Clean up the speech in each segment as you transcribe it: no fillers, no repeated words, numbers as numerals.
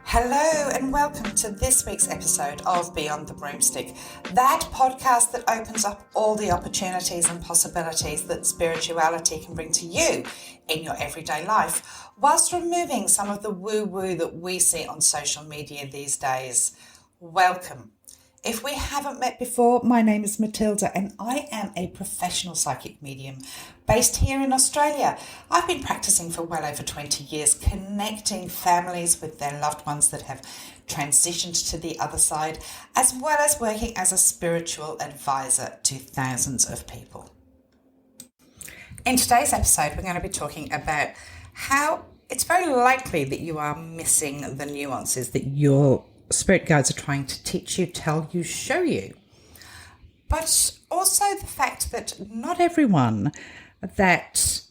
Hello and welcome to this week's episode of Beyond the Broomstick, that podcast that opens up all the opportunities and possibilities that spirituality can bring to you in your everyday life, whilst removing some of the woo-woo that we see on social media these days. Welcome. If we haven't met before, my name is Matilda and I am a professional psychic medium based here in Australia. I've been practicing for well over 20 years, connecting families with their loved ones that have transitioned to the other side, as well as working as a spiritual advisor to thousands of people. In today's episode, we're going to be talking about how it's very likely that you are missing the nuances that your spirit guides are trying to teach you, tell you, show you. But also the fact that not everyone that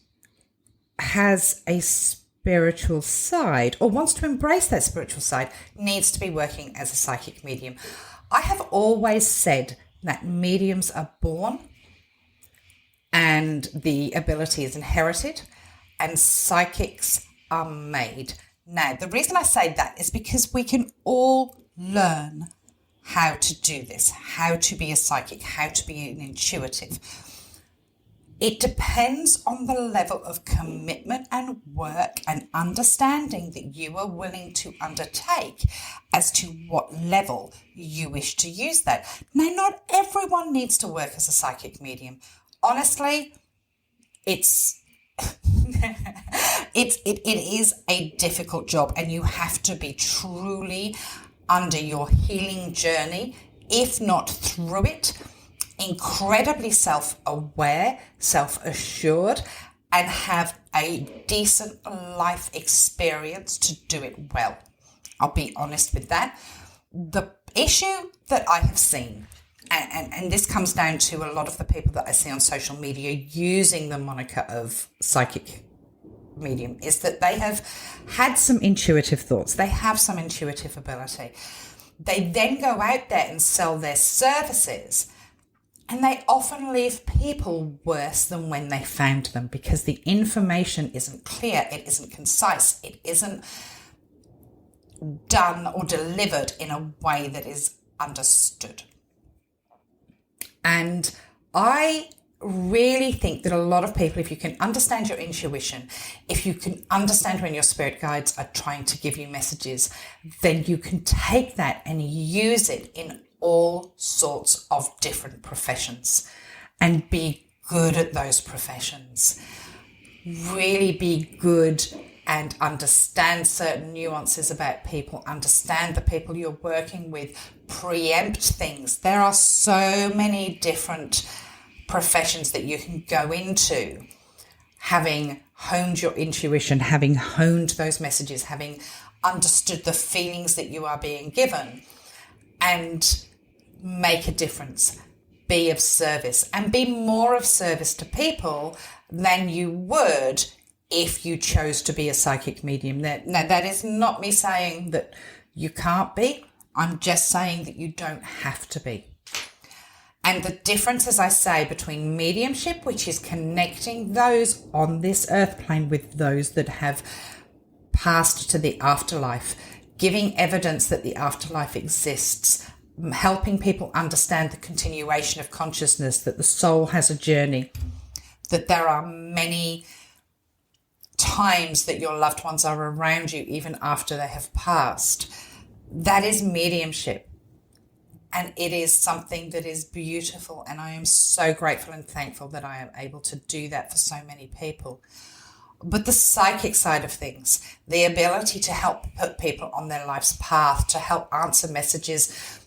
has a spiritual side or wants to embrace that spiritual side needs to be working as a psychic medium. I have always said that mediums are born and the ability is inherited and psychics are made. Now, the reason I say that is because we can all learn how to do this, how to be a psychic, how to be an intuitive. It depends on the level of commitment and work and understanding that you are willing to undertake as to what level you wish to use that. Now, not everyone needs to work as a psychic medium. Honestly, it is a difficult job and you have to be truly under your healing journey, if not through it, incredibly self-aware, self-assured, and have a decent life experience to do it well. I'll be honest with that. The issue that I have seen, and this comes down to a lot of the people that I see on social media using the moniker of psychic medium, is that they have had some intuitive thoughts. They have some intuitive ability. They then go out there and sell their services, and they often leave people worse than when they found them because the information isn't clear, it isn't concise, it isn't done or delivered in a way that is understood. And I really think that a lot of people, if you can understand your intuition, if you can understand when your spirit guides are trying to give you messages, then you can take that and use it in all sorts of different professions and be good at those professions. Really be good and understand certain nuances about people, understand the people you're working with, preempt things. There are so many different professions that you can go into, having honed your intuition, having honed those messages, having understood the feelings that you are being given, and make a difference, be of service, and be more of service to people than you would if you chose to be a psychic medium. Now, that is not me saying that you can't be. I'm just saying that you don't have to be. And the difference, as I say, between mediumship, which is connecting those on this earth plane with those that have passed to the afterlife, giving evidence that the afterlife exists, helping people understand the continuation of consciousness, that the soul has a journey, that there are many times that your loved ones are around you even after they have passed. That is mediumship. And it is something that is beautiful. And I am so grateful and thankful that I am able to do that for so many people. But the psychic side of things, the ability to help put people on their life's path, to help answer messages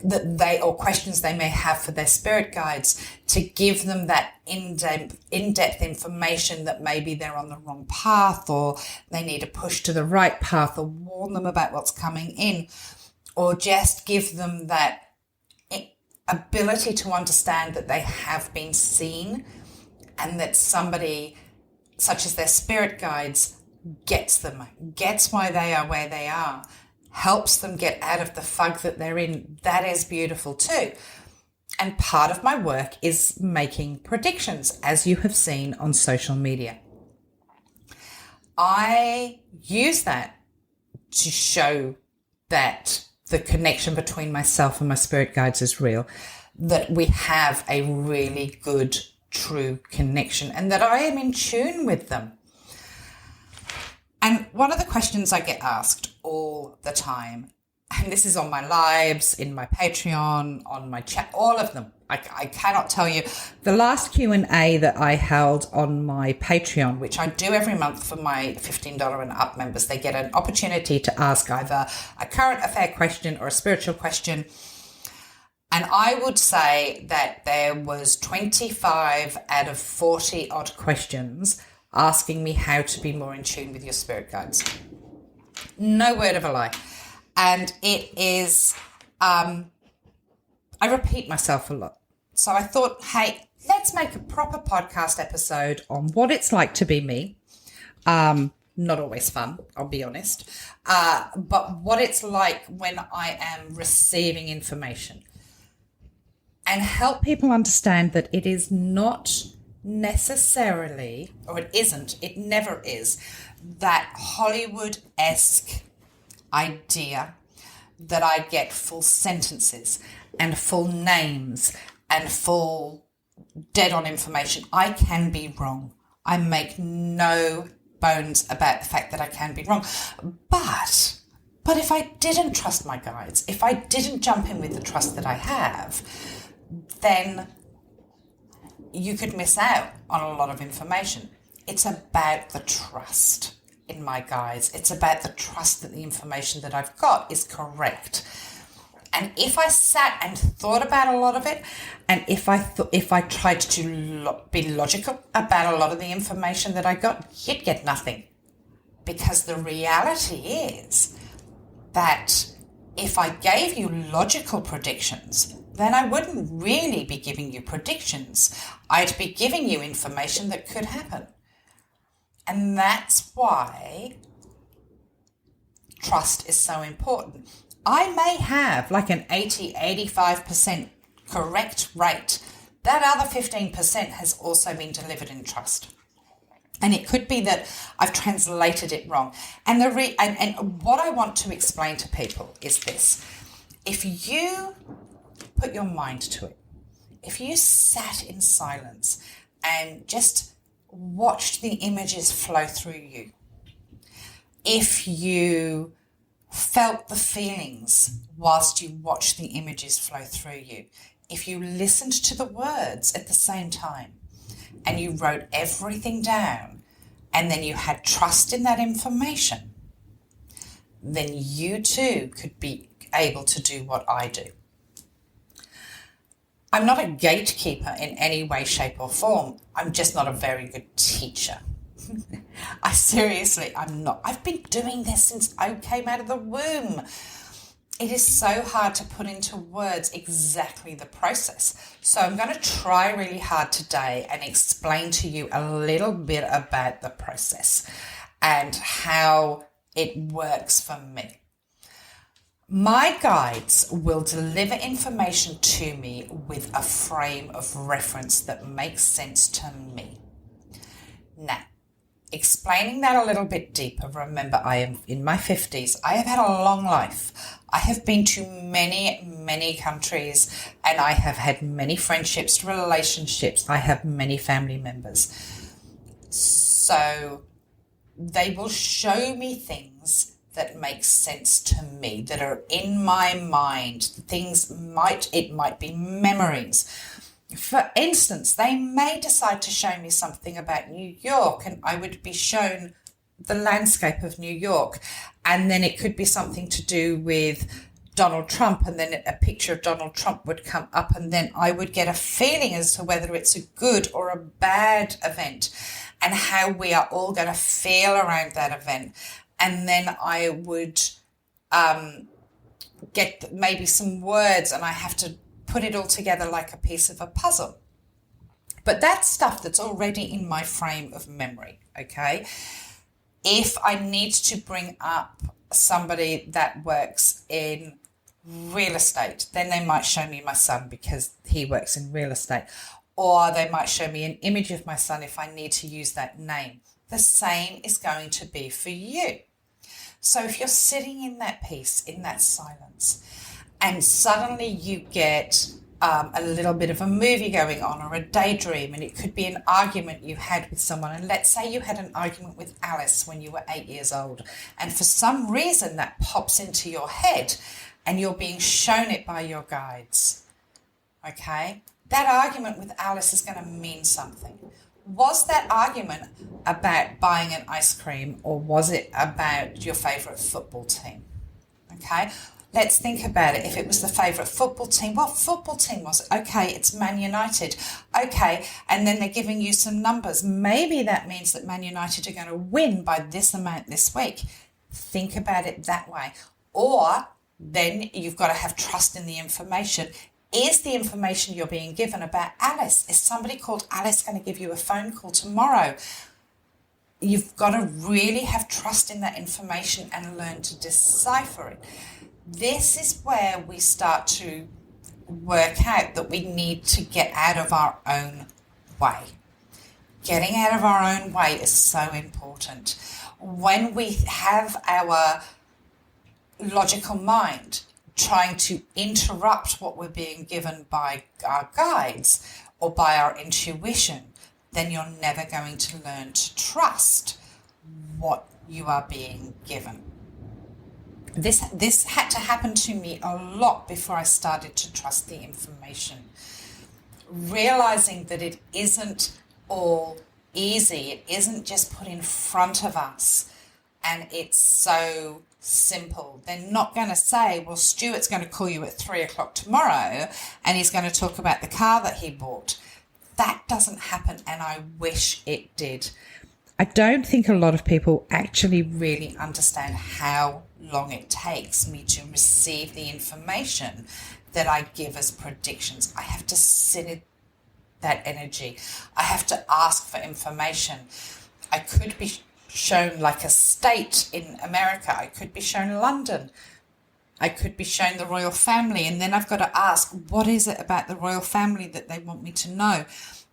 that they, or questions they may have for their spirit guides, to give them that in-depth information that maybe they're on the wrong path, or they need a push to the right path, or warn them about what's coming in, or just give them that ability to understand that they have been seen and that somebody, such as their spirit guides, gets them, gets why they are where they are, helps them get out of the fug that they're in. That is beautiful too. And part of my work is making predictions, as you have seen on social media. I use that to show that the connection between myself and my spirit guides is real, that we have a really good, true connection, and that I am in tune with them. And one of the questions I get asked all the time, and this is on my lives, in my Patreon, on my chat, all of them. I cannot tell you. The last Q&A that I held on my Patreon, which I do every month for my $15 and up members, they get an opportunity to ask either a current affair question or a spiritual question. And I would say that there was 25 out of 40 odd questions asking me how to be more in tune with your spirit guides. No word of a lie. And it is, I repeat myself a lot. So I thought, hey, let's make a proper podcast episode on what it's like to be me. Not always fun, I'll be honest. But what it's like when I am receiving information. And help people understand that it is not necessarily, or it isn't, it never is, that Hollywood-esque idea that I get full sentences and full names and full dead-on information. I can be wrong. I make no bones about the fact that I can be wrong. But if I didn't trust my guides, if I didn't jump in with the trust that I have, then you could miss out on a lot of information. It's about the trust in my guides. It's about the trust that the information that I've got is correct. And if I sat and thought about a lot of it, and if I tried to be logical about a lot of the information that I got, you'd get nothing. Because the reality is that if I gave you logical predictions, then I wouldn't really be giving you predictions. I'd be giving you information that could happen. And that's why trust is so important. I may have like an 80-85% correct rate. That other 15% has also been delivered in trust. And it could be that I've translated it wrong. And and what I want to explain to people is this. If you put your mind to it, if you sat in silence and just watched the images flow through you, if you felt the feelings whilst you watched the images flow through you, if you listened to the words at the same time and you wrote everything down and then you had trust in that information, then you too could be able to do what I do. I'm not a gatekeeper in any way, shape or form. I'm just not a very good teacher. I'm not. I've been doing this since I came out of the womb. It is so hard to put into words exactly the process. So I'm going to try really hard today and explain to you a little bit about the process and how it works for me. My guides will deliver information to me with a frame of reference that makes sense to me. Now, explaining that a little bit deeper, remember I am in my 50s. I have had a long life. I have been to many, many countries and I have had many friendships, relationships. I have many family members. So they will show me things that make sense to me, that are in my mind. It might be memories. For instance, they may decide to show me something about New York and I would be shown the landscape of New York. And then it could be something to do with Donald Trump, and then a picture of Donald Trump would come up, and then I would get a feeling as to whether it's a good or a bad event and how we are all going to feel around that event. And then I would get maybe some words and I have to put it all together like a piece of a puzzle. But that's stuff that's already in my frame of memory, okay? If I need to bring up somebody that works in real estate, then they might show me my son because he works in real estate. Or they might show me an image of my son if I need to use that name. The same is going to be for you. So if you're sitting in that peace, in that silence, and suddenly you get a little bit of a movie going on or a daydream, and it could be an argument you had with someone. And let's say you had an argument with Alice when you were 8 years old, and for some reason that pops into your head and you're being shown it by your guides. Okay? That argument with Alice is going to mean something. Was that argument about buying an ice cream, or was it about your favourite football team? Okay? Let's think about it. If it was the favourite football team, what football team was it? Okay, it's Man United. Okay, and then they're giving you some numbers. Maybe that means that Man United are going to win by this amount this week. Think about it that way. Or then you've got to have trust in the information. Is the information you're being given about Alice? Is somebody called Alice going to give you a phone call tomorrow? You've got to really have trust in that information and learn to decipher it. This is where we start to work out that we need to get out of our own way. Getting out of our own way is so important. When we have our logical mind trying to interrupt what we're being given by our guides or by our intuition, then you're never going to learn to trust what you are being given. This had to happen to me a lot before I started to trust the information. Realizing that it isn't all easy, it isn't just put in front of us and it's so simple. They're not going to say, well, Stuart's going to call you at 3 o'clock tomorrow and he's going to talk about the car that he bought. That doesn't happen, and I wish it did. I don't think a lot of people actually really understand how long it takes me to receive the information that I give as predictions. I have to sit in that energy. I have to ask for information. I could be shown like a state in America. I could be shown London. I could be shown the royal family, and then I've got to ask, what is it about the royal family that they want me to know?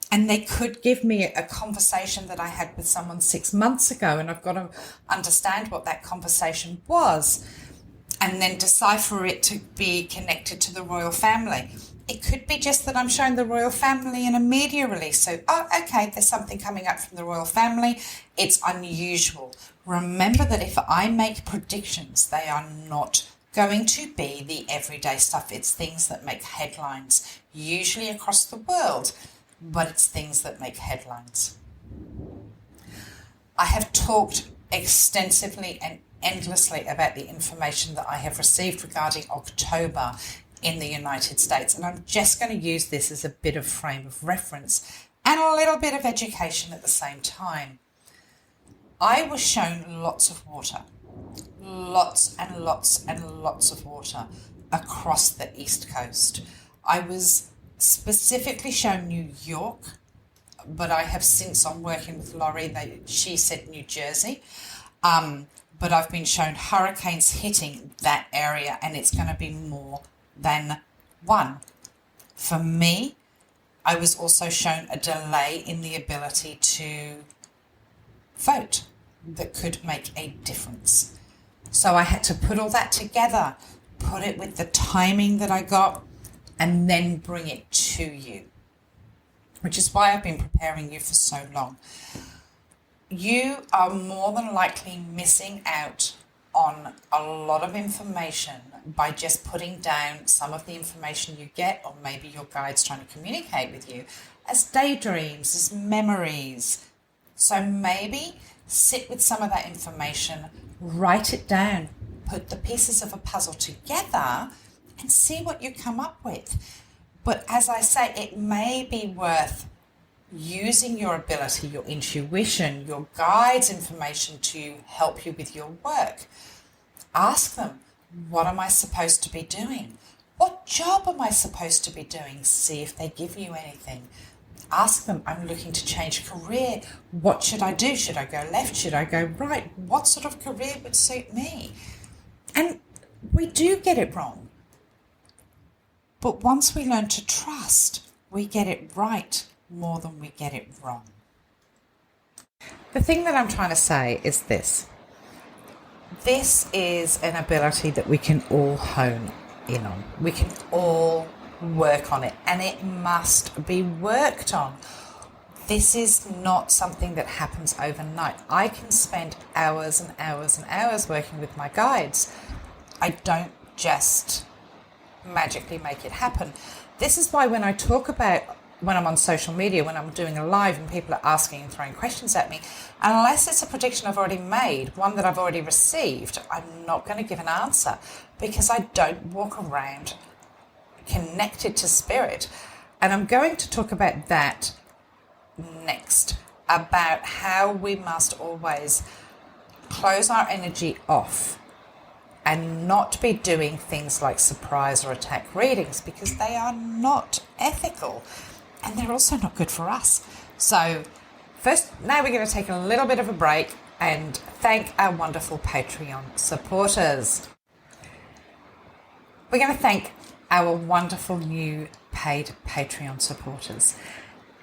And they could give me a conversation that I had with someone 6 months ago, and I've got to understand what that conversation was and then decipher it to be connected to the royal family. It could be just that I'm showing the royal family in a media release. So, okay, there's something coming up from the royal family. It's unusual. Remember that if I make predictions, they are not going to be the everyday stuff. It's things that make headlines, usually across the world, but it's things that make headlines. I have talked extensively and endlessly about the information that I have received regarding October in the United States, and I'm just going to use this as a bit of frame of reference and a little bit of education at the same time. I was shown lots of water, lots and lots and lots of water across the East Coast. I was specifically shown New York, but I have since, on working with Laurie, she said New Jersey, but I've been shown hurricanes hitting that area, and it's going to be more than one. For me, I was also shown a delay in the ability to vote that could make a difference. So I had to put all that together, put it with the timing that I got, and then bring it to you, which is why I've been preparing you for so long. You are more than likely missing out on a lot of information by just putting down some of the information you get, or maybe your guide's trying to communicate with you, as daydreams, as memories. So maybe sit with some of that information, write it down, put the pieces of a puzzle together and see what you come up with. But as I say, it may be worth using your ability, your intuition, your guide's information to help you with your work. Ask them, what am I supposed to be doing? What job am I supposed to be doing? See if they give you anything. Ask them, I'm looking to change career. What should I do? Should I go left? Should I go right? What sort of career would suit me? And we do get it wrong. But once we learn to trust, we get it right more than we get it wrong. The thing that I'm trying to say is this. This is an ability that we can all hone in on. We can all work on it, and it must be worked on. This is not something that happens overnight. I can spend hours and hours and hours working with my guides. I don't just magically make it happen. This is why when I talk about when I'm on social media, when I'm doing a live and people are asking and throwing questions at me, unless it's a prediction I've already made, one that I've already received, I'm not going to give an answer, because I don't walk around connected to spirit. And I'm going to talk about that next, about how we must always close our energy off and not be doing things like surprise or attack readings, because they are not ethical and they're also not good for us. So first, now we're going to take a little bit of a break and thank our wonderful Patreon supporters. We're going to thank our wonderful new paid Patreon supporters.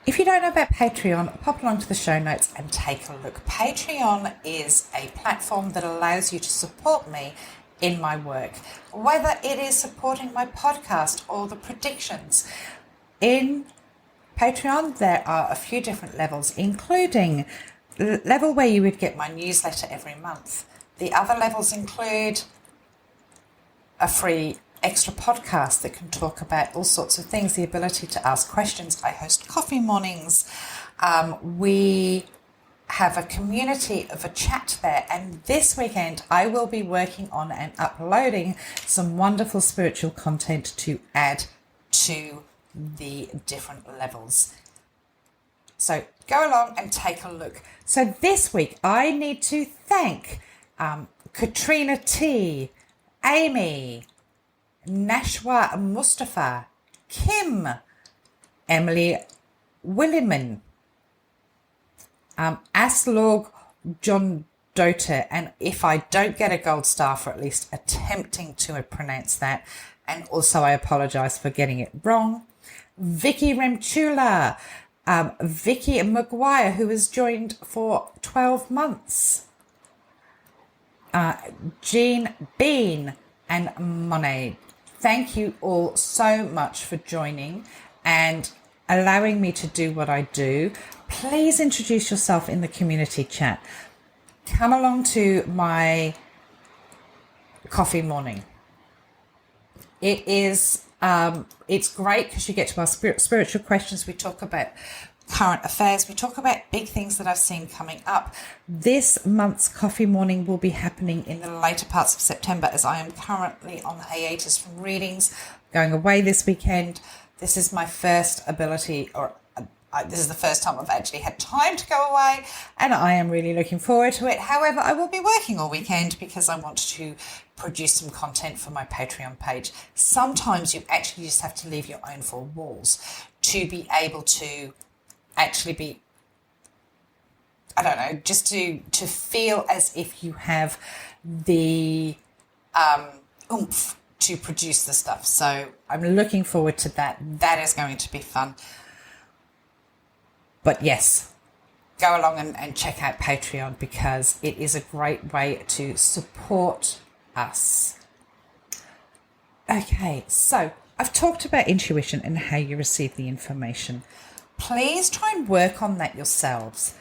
If you don't know about Patreon, pop along to the show notes and take a look. Patreon is a platform that allows you to support me in my work, whether it is supporting my podcast or the predictions. In Patreon, there are a few different levels, including the level where you would get my newsletter every month. The other levels include a free extra podcast that can talk about all sorts of things, the ability to ask questions. I host coffee mornings. We have a community of a chat there, and this weekend I will be working on and uploading some wonderful spiritual content to add to the different levels. So go along and take a look. So this week I need to thank Katrina T, Amy, Nashwa Mustafa, Kim, Emily Williman, Aslog John Dota, and if I don't get a gold star for at least attempting to pronounce that, and also I apologise for getting it wrong, Vicky Remchula, Vicky Maguire, who has joined for 12 months, Jean Bean, and Monet. Thank you all so much for joining and allowing me to do what I do. Please introduce yourself in the community chat. Come along to my coffee morning. It is, it's great because you get to ask spiritual questions. We talk about current affairs. We talk about big things that I've seen coming up. This month's coffee morning will be happening in the later parts of September, as I am currently on hiatus from readings, going away this weekend. This is my first ability, or this is the first time I've actually had time to go away, and I am really looking forward to it. However, I will be working all weekend because I want to produce some content for my Patreon page. Sometimes you actually just have to leave your own four walls to be able to actually be, I don't know, just to feel as if you have the oomph to produce the stuff. So I'm looking forward to that. That is going to be fun. But yes, go along and check out Patreon, because it is a great way to support us. Okay, so I've talked about intuition and how you receive the information. Please try and work on that yourselves.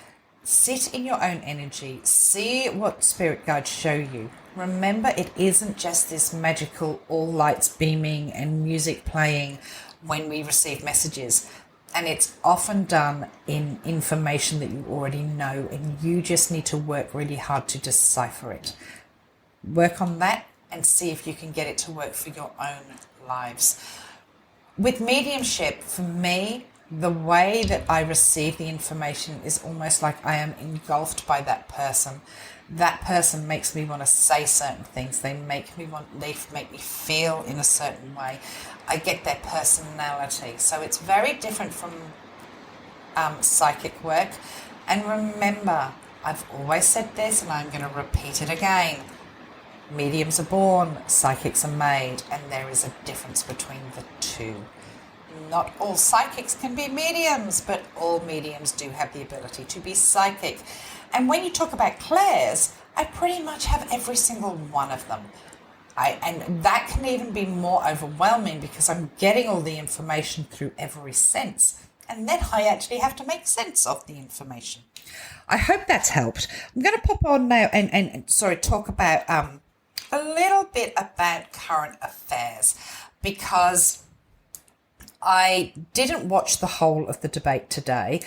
Sit in your own energy. See what spirit guides show you. Remember, it isn't just this magical all lights beaming and music playing when we receive messages. And it's often done in information that you already know, and you just need to work really hard to decipher it. Work on that and see if you can get it to work for your own lives. With mediumship, for me, the way that I receive the information is almost like I am engulfed by that person. That person makes me want to say certain things. They make me feel in a certain way. I get their personality. So it's very different from psychic work. And remember, I've always said this and I'm going to repeat it again. Mediums are born, psychics are made, and there is a difference between the two. Not all psychics can be mediums, but all mediums do have the ability to be psychic. And when you talk about clairs, I pretty much have every single one of them. And that can even be more overwhelming because I'm getting all the information through every sense. And then I actually have to make sense of the information. I hope that's helped. I'm going to pop on now and talk about a little bit about current affairs, because I didn't watch the whole of the debate today.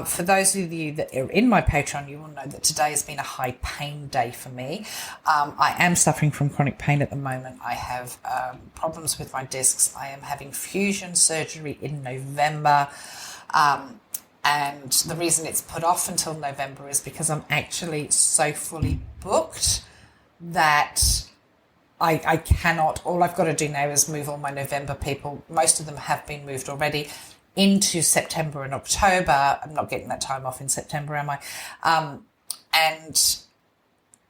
For those of you that are in my Patreon, you will know that today has been a high pain day for me. I am suffering from chronic pain at the moment. I have problems with my discs. I am having fusion surgery in November. And the reason it's put off until November is because I'm actually so fully booked that I cannot. All I've got to do now is move all my November people. Most of them have been moved already into September and October. I'm not getting that time off in September, am I? And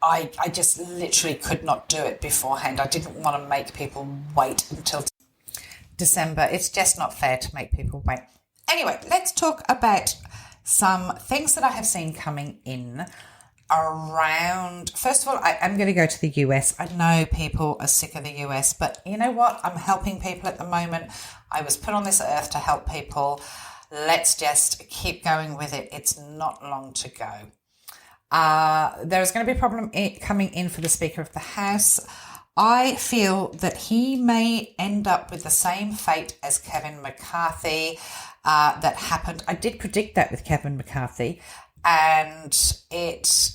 I just literally could not do it beforehand. I didn't want to make people wait until December. It's just not fair to make people wait. Anyway, let's talk about some things that I have seen coming in around. First of all, I'm going to go to the US. I know people are sick of the US, but you know what? I'm helping people at the moment. I was put on this earth to help people. Let's just keep going with it. It's not long to go. There's going to be a problem coming in for the Speaker of the House. I feel that he may end up with the same fate as Kevin McCarthy that happened. I did predict that with Kevin McCarthy, and it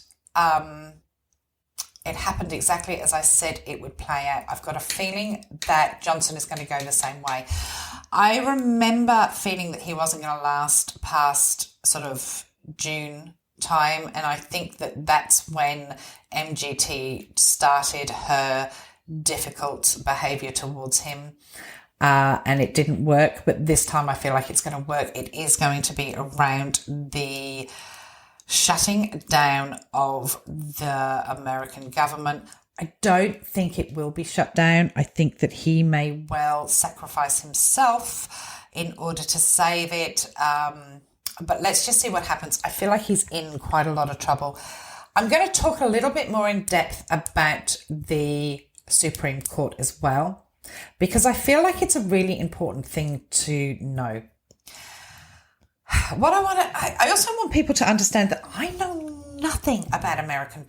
happened exactly as I said it would play out. I've got a feeling that Johnson is going to go the same way. I remember feeling that he wasn't going to last past sort of June time, and I think that that's when MGT started her difficult behaviour towards him, and it didn't work. But this time I feel like it's going to work. It is going to be around the shutting down of the American government. I don't think it will be shut down. I think that he may well sacrifice himself in order to save it. But let's just see what happens. I feel like he's in quite a lot of trouble. I'm going to talk a little bit more in depth about the Supreme Court as well, because I feel like it's a really important thing to know. I also want people to understand that I know nothing about American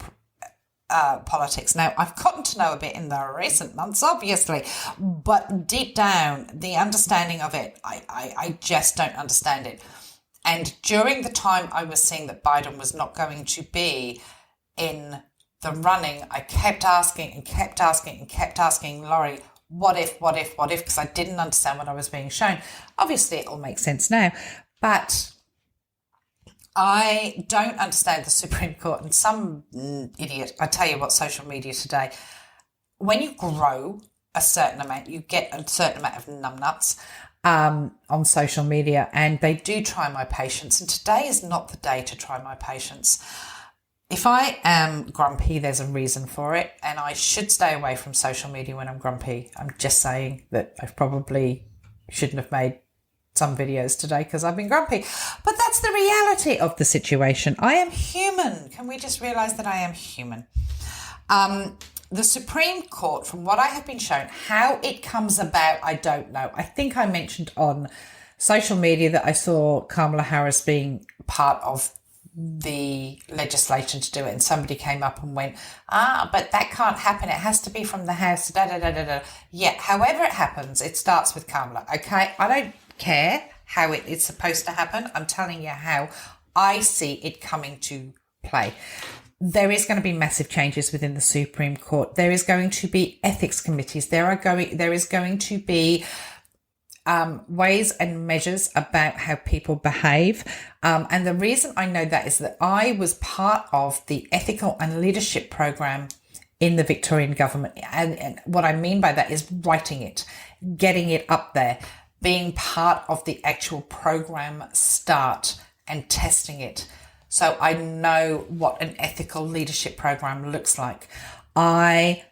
politics. Now, I've gotten to know a bit in the recent months, obviously, but deep down, the understanding of it, I just don't understand it. And during the time I was seeing that Biden was not going to be in the running, I kept asking, Laurie, what if, because I didn't understand what I was being shown. Obviously, it all makes sense now, but I don't understand the Supreme Court. And some idiot, I tell you what, social media today, when you grow a certain amount, you get a certain amount of numbnuts on social media, and they do try my patience. And today is not the day to try my patience. If I am grumpy, there's a reason for it, and I should stay away from social media when I'm grumpy. I'm just saying that I probably shouldn't have made some videos today because I've been grumpy. But that's the reality of the situation. I am human. Can we just realise that I am human? The Supreme Court, from what I have been shown, how it comes about, I don't know. I think I mentioned on social media that I saw Kamala Harris being part of the legislation to do it, and somebody came up and went, but that can't happen, it has to be from the House, yeah, however it happens, it starts with Kamala. Okay, I don't care how it is supposed to happen. I'm telling you how I see it coming to play. There is going to be massive changes within the Supreme Court. There is going to be ethics committees. There is going to be ways and measures about how people behave. And the reason I know that is that I was part of the ethical and leadership program in the Victorian government. And what I mean by that is writing it, getting it up there, being part of the actual program start and testing it. So I know what an ethical leadership program looks like. I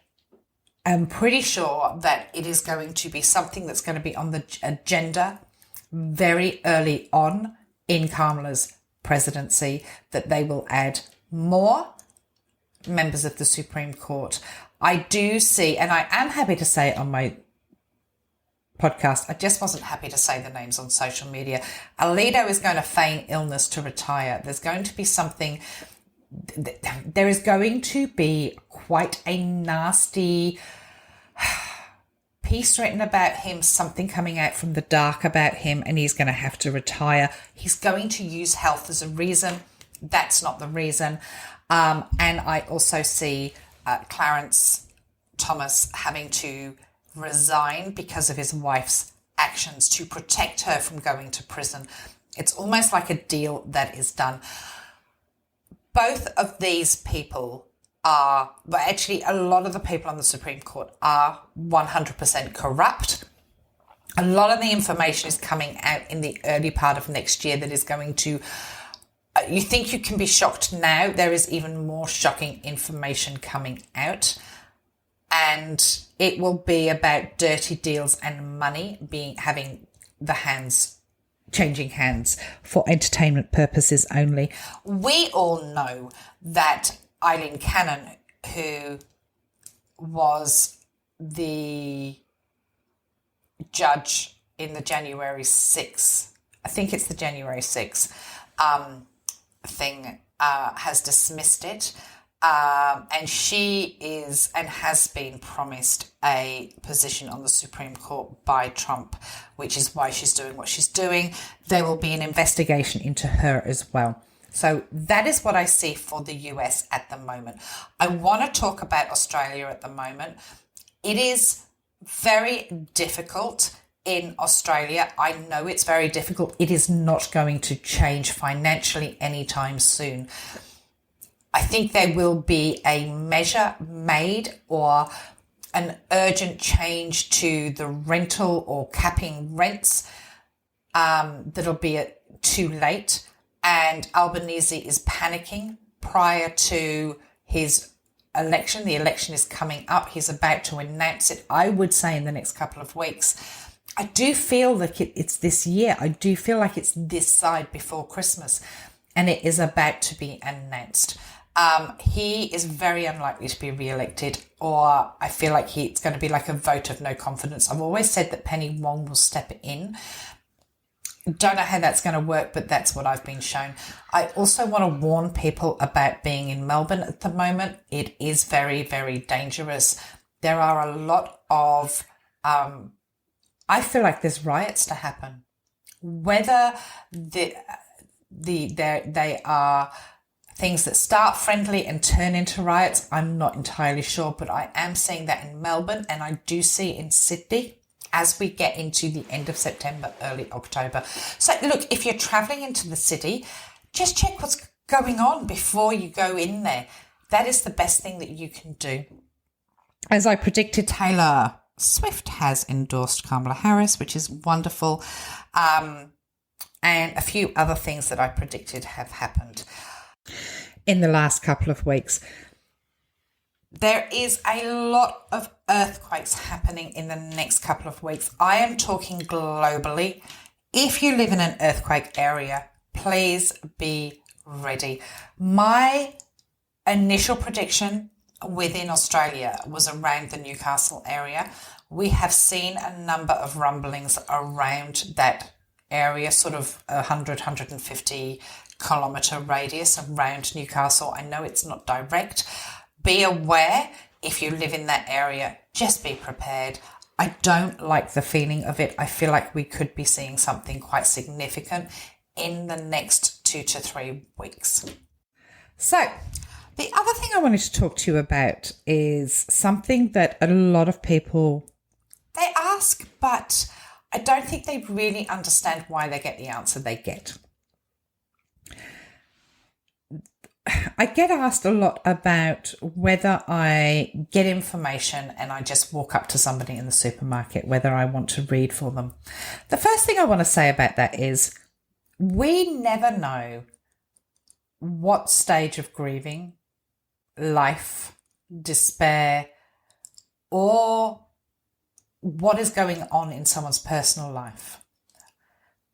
am pretty sure that it is going to be something that's going to be on the agenda very early on in Kamala's presidency, that they will add more members of the Supreme Court. I do see, and I am happy to say it on my podcast, I just wasn't happy to say the names on social media. Alito is going to feign illness to retire. There's going to be something, there is going to be quite a nasty piece written about him, something coming out from the dark about him, and he's going to have to retire. He's going to use health as a reason. That's not the reason. And I also see Clarence Thomas having to resign because of his wife's actions to protect her from going to prison. It's almost like a deal that is done. Both of these people are, but actually a lot of the people on the Supreme Court are 100% corrupt. A lot of the information is coming out in the early part of next year that is going to, you think you can be shocked now, there is even more shocking information coming out. And it will be about dirty deals and money having the changing hands for entertainment purposes only. We all know that Eileen Cannon, who was the judge in the January 6th, I think it's the January 6th thing, has dismissed it. And she is and has been promised a position on the Supreme Court by Trump, which is why she's doing what she's doing. There will be an investigation into her as well. So that is what I see for the US at the moment. I want to talk about Australia at the moment. It is very difficult in Australia. I know it's very difficult. It is not going to change financially anytime soon. I think there will be a measure made or an urgent change to the rental or capping rents that'll be too late. And Albanese is panicking prior to his election. The election is coming up. He's about to announce it, I would say, in the next couple of weeks. I do feel like it's this year. I do feel like it's this side before Christmas, and it is about to be announced. He is very unlikely to be re-elected, or I feel like it's going to be like a vote of no confidence. I've always said that Penny Wong will step in. Don't know how that's going to work, but that's what I've been shown. I also want to warn people about being in Melbourne at the moment. It is very, very dangerous. There are a lot of, I feel like there's riots to happen. Whether they are things that start friendly and turn into riots, I'm not entirely sure, but I am seeing that in Melbourne, and I do see in Sydney as we get into the end of September, early October. So look, if you're travelling into the city, just check what's going on before you go in there. That is the best thing that you can do. As I predicted, Taylor Swift has endorsed Kamala Harris, which is wonderful. And a few other things that I predicted have happened in the last couple of weeks. There is a lot of earthquakes happening in the next couple of weeks. I am talking globally. If you live in an earthquake area, please be ready. My initial prediction within Australia was around the Newcastle area. We have seen a number of rumblings around that area, sort of 150 kilometre radius around Newcastle. I know it's not direct. Be aware if you live in that area, just be prepared. I don't like the feeling of it. I feel like we could be seeing something quite significant in the next 2 to 3 weeks. So the other thing I wanted to talk to you about is something that a lot of people, they ask, but I don't think they really understand why they get the answer they get. I get asked a lot about whether I get information and I just walk up to somebody in the supermarket, whether I want to read for them. The first thing I want to say about that is we never know what stage of grieving, life, despair, or what is going on in someone's personal life.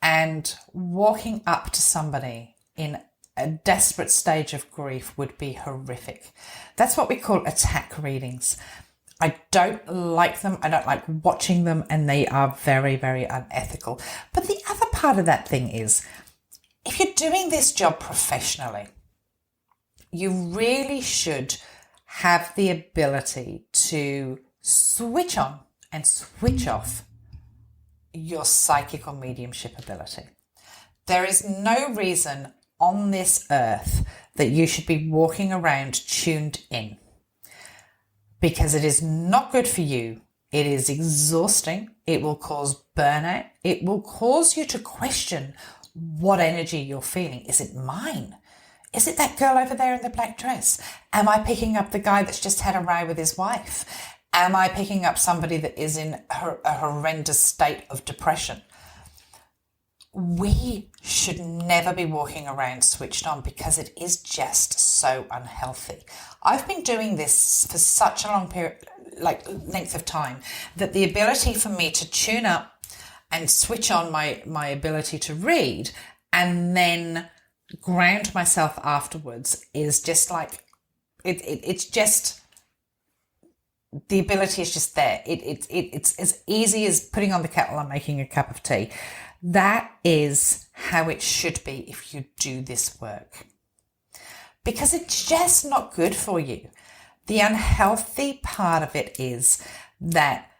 And walking up to somebody in a desperate stage of grief would be horrific. That's what we call attack readings. I don't like them. I don't like watching them, and they are very, very unethical. But the other part of that thing is, if you're doing this job professionally, you really should have the ability to switch on and switch off your psychic or mediumship ability. There is no reason on this earth that you should be walking around tuned in, because it is not good for you. It is exhausting. It will cause burnout. It will cause you to question what energy you're feeling. Is it mine? Is it that girl over there in the black dress? Am I picking up the guy that's just had a row with his wife? Am I picking up somebody that is in a horrendous state of depression? We should never be walking around switched on, because it is just so unhealthy. I've been doing this for such a long period, length of time, that the ability for me to tune up and switch on my ability to read and then ground myself afterwards is just like, it's just, the ability is just there. It's as easy as putting on the kettle and making a cup of tea. That is how it should be if you do this work, because it's just not good for you. The unhealthy part of it is that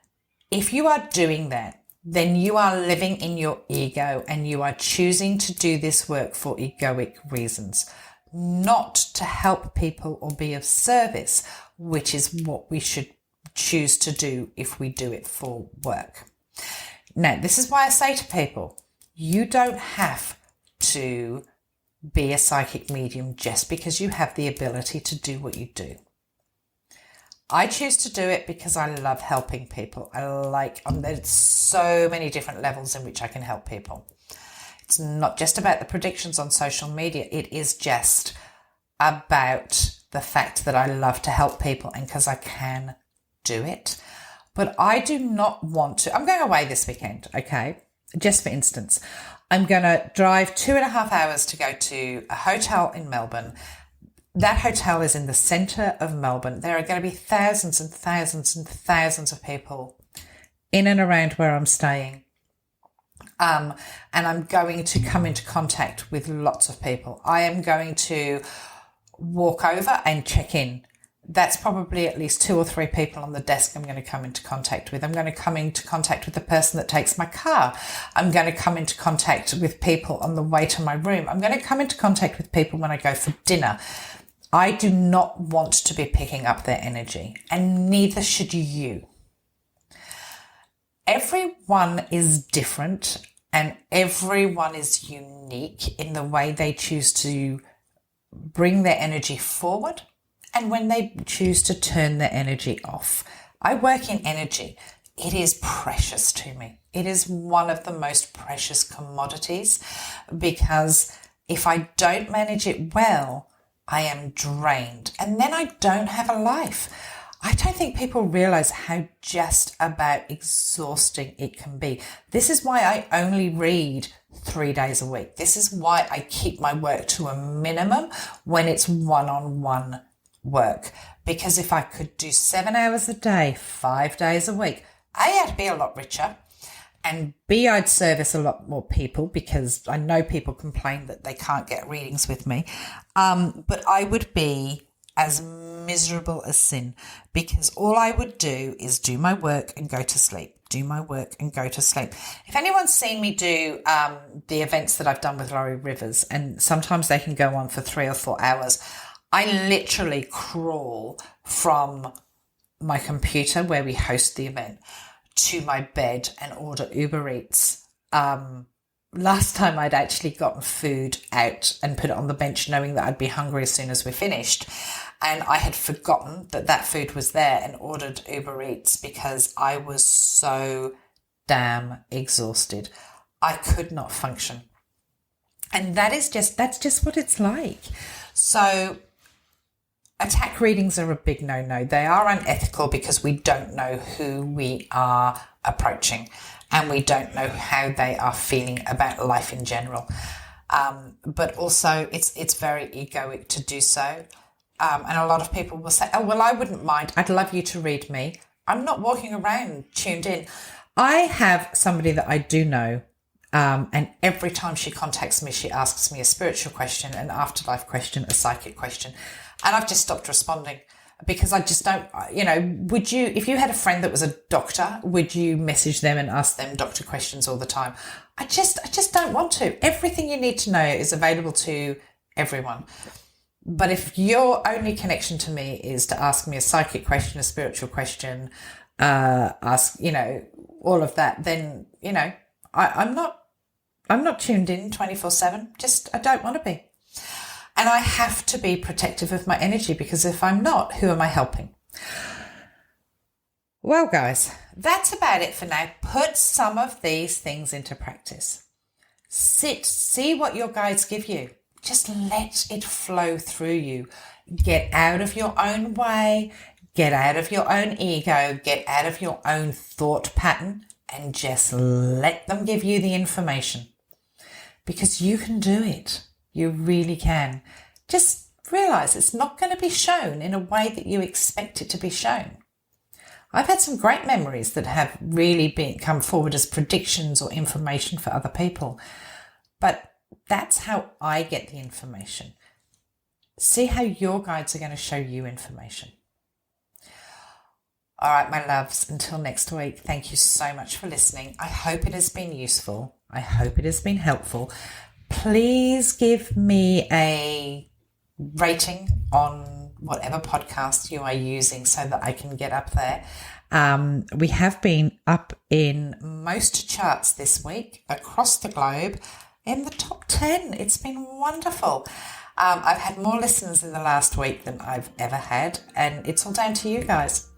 if you are doing that, then you are living in your ego, and you are choosing to do this work for egoic reasons, not to help people or be of service, which is what we should choose to do if we do it for work. Now, this is why I say to people, you don't have to be a psychic medium just because you have the ability to do what you do. I choose to do it because I love helping people. There's so many different levels in which I can help people. It's not just about the predictions on social media. It is just about the fact that I love to help people, and because I can do it. But I do not want to. I'm going away this weekend, okay? Just for instance, I'm going to drive 2.5 hours to go to a hotel in Melbourne. That hotel is in the centre of Melbourne. There are going to be thousands and thousands and thousands of people in and around where I'm staying. And I'm going to come into contact with lots of people. I am going to walk over and check in. That's probably at least 2 or 3 people on the desk I'm going to come into contact with. I'm going to come into contact with the person that takes my car. I'm going to come into contact with people on the way to my room. I'm going to come into contact with people when I go for dinner. I do not want to be picking up their energy, and neither should you. Everyone is different, and everyone is unique in the way they choose to bring their energy forward and when they choose to turn their energy off. I work in energy. It is precious to me. It is one of the most precious commodities, because if I don't manage it well, I am drained, and then I don't have a life. I don't think people realize how just about exhausting it can be. This is why I only read 3 days a week. This is why I keep my work to a minimum when it's one-on-one work. Because if I could do 7 hours a day, 5 days a week, A, I'd be a lot richer, and B, I'd service a lot more people, because I know people complain that they can't get readings with me. But I would be as miserable as sin, because all I would do is do my work and go to sleep, do my work and go to sleep. If anyone's seen me do the events that I've done with Laurie Rivers, and sometimes they can go on for 3 or 4 hours, I literally crawl from my computer where we host the event to my bed and order Uber Eats. Last time I'd actually gotten food out and put it on the bench knowing that I'd be hungry as soon as we finished. And I had forgotten that that food was there and ordered Uber Eats because I was so damn exhausted. I could not function. And that's just what it's like. So attack readings are a big no-no. They are unethical because we don't know who we are approaching and we don't know how they are feeling about life in general. But also it's very egoic to do so. And a lot of people will say, oh, well, I wouldn't mind. I'd love you to read me. I'm not walking around tuned in. I have somebody that I do know, and every time she contacts me, she asks me a spiritual question, an afterlife question, a psychic question. And I've just stopped responding because I just don't, would you, if you had a friend that was a doctor, would you message them and ask them doctor questions all the time? I just don't want to. Everything you need to know is available to everyone. But if your only connection to me is to ask me a psychic question, a spiritual question, ask, all of that, then, I'm not tuned in 24/7. I don't want to be. And I have to be protective of my energy because if I'm not, who am I helping? Well, guys, that's about it for now. Put some of these things into practice. See what your guides give you. Just let it flow through you. Get out of your own way. Get out of your own ego. Get out of your own thought pattern and just let them give you the information. Because you can do it. You really come. Just realize it's not going to be shown in a way that you expect it to be shown. I've had some great memories that have really come forward as predictions or information for other people. But that's how I get the information. See how your guides are going to show you information. All right, my loves, until next week, thank you so much for listening. I hope it has been useful. I hope it has been helpful. Please give me a rating on whatever podcast you are using so that I can get up there. We have been up in most charts this week across the globe in the top 10. It's been wonderful. I've had more listens in the last week than I've ever had, and it's all down to you guys.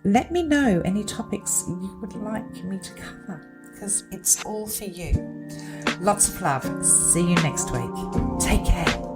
Let me know any topics you would like me to cover, because it's all for you. Lots of love. See you next week. Take care.